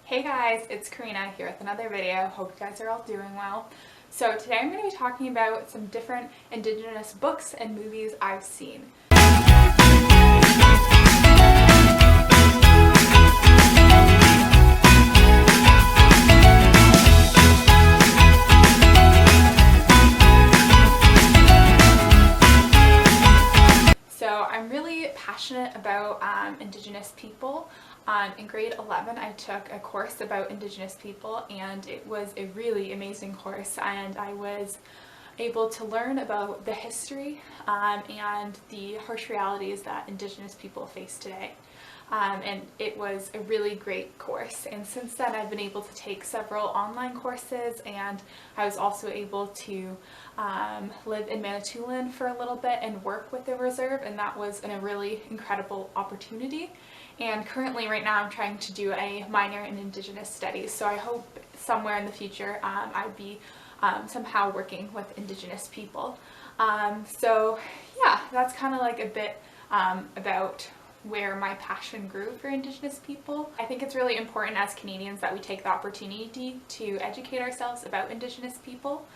Hey guys, it's Karina here with another video. Hope you guys are all doing well. So today I'm going to be talking about some different Indigenous books and movies I've seen. So I'm really passionate about Indigenous people. In grade 11 I took a course about Indigenous people and it was a really amazing course, and I was able to learn about the history and the harsh realities that Indigenous people face today. And it was a really great course, and since then I've been able to take several online courses, and I was also able to live in Manitoulin for a little bit and work with the reserve, and that was a really incredible opportunity. And currently right now I'm trying to do a minor in Indigenous studies, so I hope somewhere in the future I'd be somehow working with Indigenous people. So yeah, that's kind of like a bit about where my passion grew for Indigenous people. I think it's really important as Canadians that we take the opportunity to educate ourselves about Indigenous people.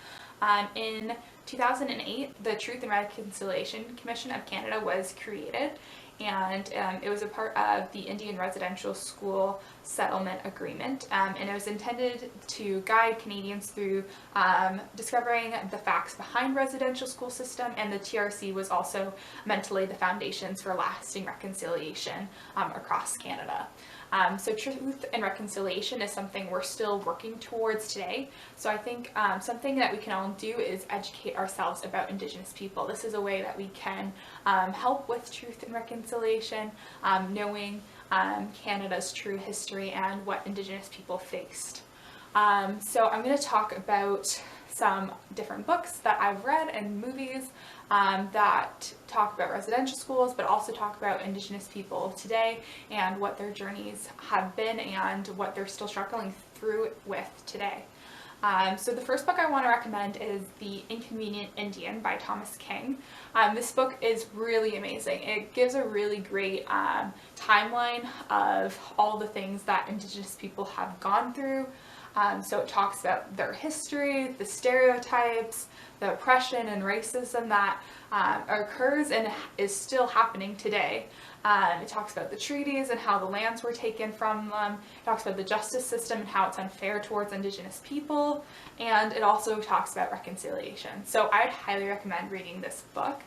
In 2008, the Truth and Reconciliation Commission of Canada was created, and it was a part of the Indian Residential School Settlement Agreement, and it was intended to guide Canadians through discovering the facts behind residential school system, and the TRC was also meant to lay the foundations for lasting reconciliation across Canada. So truth and reconciliation is something we're still working towards today. So I think something that we can all do is educate ourselves about Indigenous people. This is a way that we can help with truth and reconciliation, knowing Canada's true history and what Indigenous people faced. So I'm going to talk about some different books that I've read and movies that talk about residential schools, but also talk about Indigenous people today and what their journeys have been and what they're still struggling through with today. So the first book I want to recommend is The Inconvenient Indian by Thomas King. This book is really amazing. It gives a really great timeline of all the things that Indigenous people have gone through. So it talks about their history, the stereotypes, the oppression and racism that occurs and is still happening today. It talks about the treaties and how the lands were taken from them. It talks about the justice system and how it's unfair towards Indigenous people. And it also talks about reconciliation. So I'd highly recommend reading this book.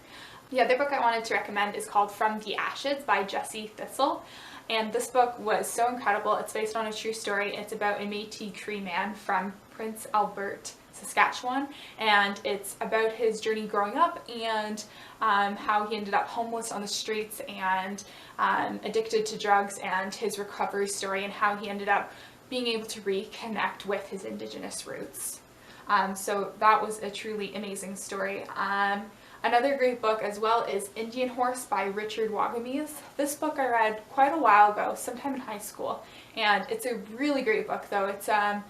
The other book I wanted to recommend is called From the Ashes by Thistle. And this book was so incredible. It's based on a true story. It's about a Métis Cree man from Prince Albert, Saskatchewan, and it's about his journey growing up and how he ended up homeless on the streets and addicted to drugs, and his recovery story and how he ended up being able to reconnect with his Indigenous roots. So that was a truly amazing story. Another great book as well is Indian Horse by Richard Wagamese. This book I read quite a while ago, sometime in high school, and it's a really great book though. It's a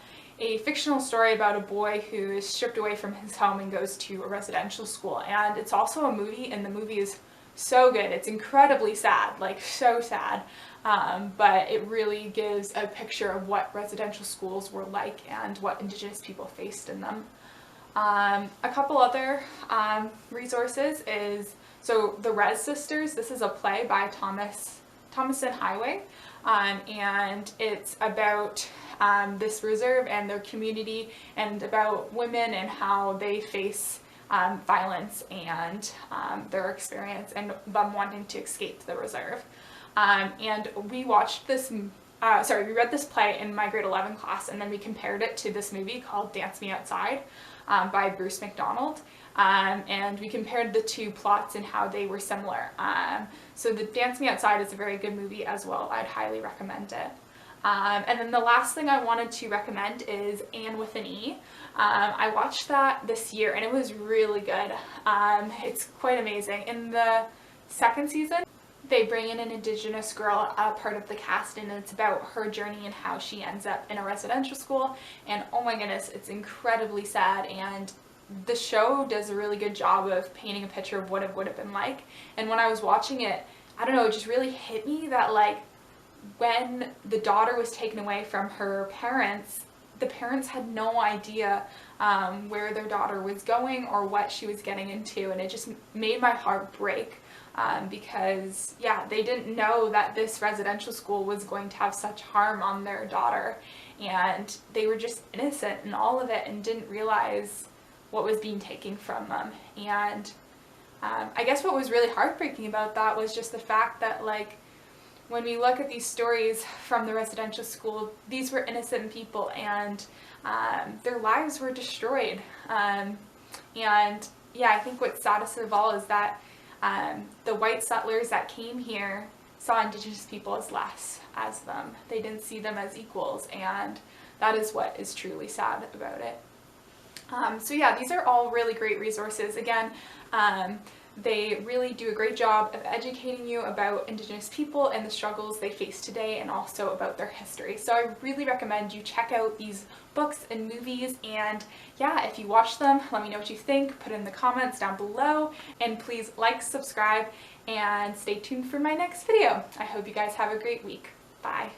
fictional story about a boy who is stripped away from his home and goes to a residential school, and it's also a movie, and the movie is so good. It's incredibly sad, like so sad, but it really gives a picture of what residential schools were like and what Indigenous people faced in them. A couple other resources is, so The Res Sisters. This is a play by Tomson Highway, and it's about this reserve and their community, and about women and how they face violence and their experience and them wanting to escape the reserve. And we watched this we read this play in my grade 11 class, and then we compared it to this movie called Dance Me Outside by Mcdonald. And we compared the two plots and how they were similar. So the Dance Me Outside is a very good movie as well. I'd highly recommend it. And then the last thing I wanted to recommend is Anne with an E. I watched that this year and it was really good. It's quite amazing. In the second season, they bring in an Indigenous girl, part of the cast, and it's about her journey and how she ends up in a residential school. And oh my goodness, it's incredibly sad, and the show does a really good job of painting a picture of what it would have been like. And when I was watching it, I don't know, it just really hit me that like when the daughter was taken away from her parents, the parents had no idea where their daughter was going or what she was getting into, and it just made my heart break because, yeah, they didn't know that this residential school was going to have such harm on their daughter, and they were just innocent in all of it and didn't realize what was being taken from them. And I guess what was really heartbreaking about that was just the fact that, like, when we look at these stories from the residential school, these were innocent people, and their lives were destroyed. And yeah, I think what's saddest of all is that the white settlers that came here saw Indigenous people as less as them. They didn't see them as equals, and that is what is truly sad about it. So yeah, these are all really great resources. Again, they really do a great job of educating you about Indigenous people and the struggles they face today, and also about their history. So I really recommend you check out these books and movies, and yeah, if you watch them, let me know what you think, put it in the comments down below, and please like, subscribe, and stay tuned for my next video. I hope you guys have a great week. Bye.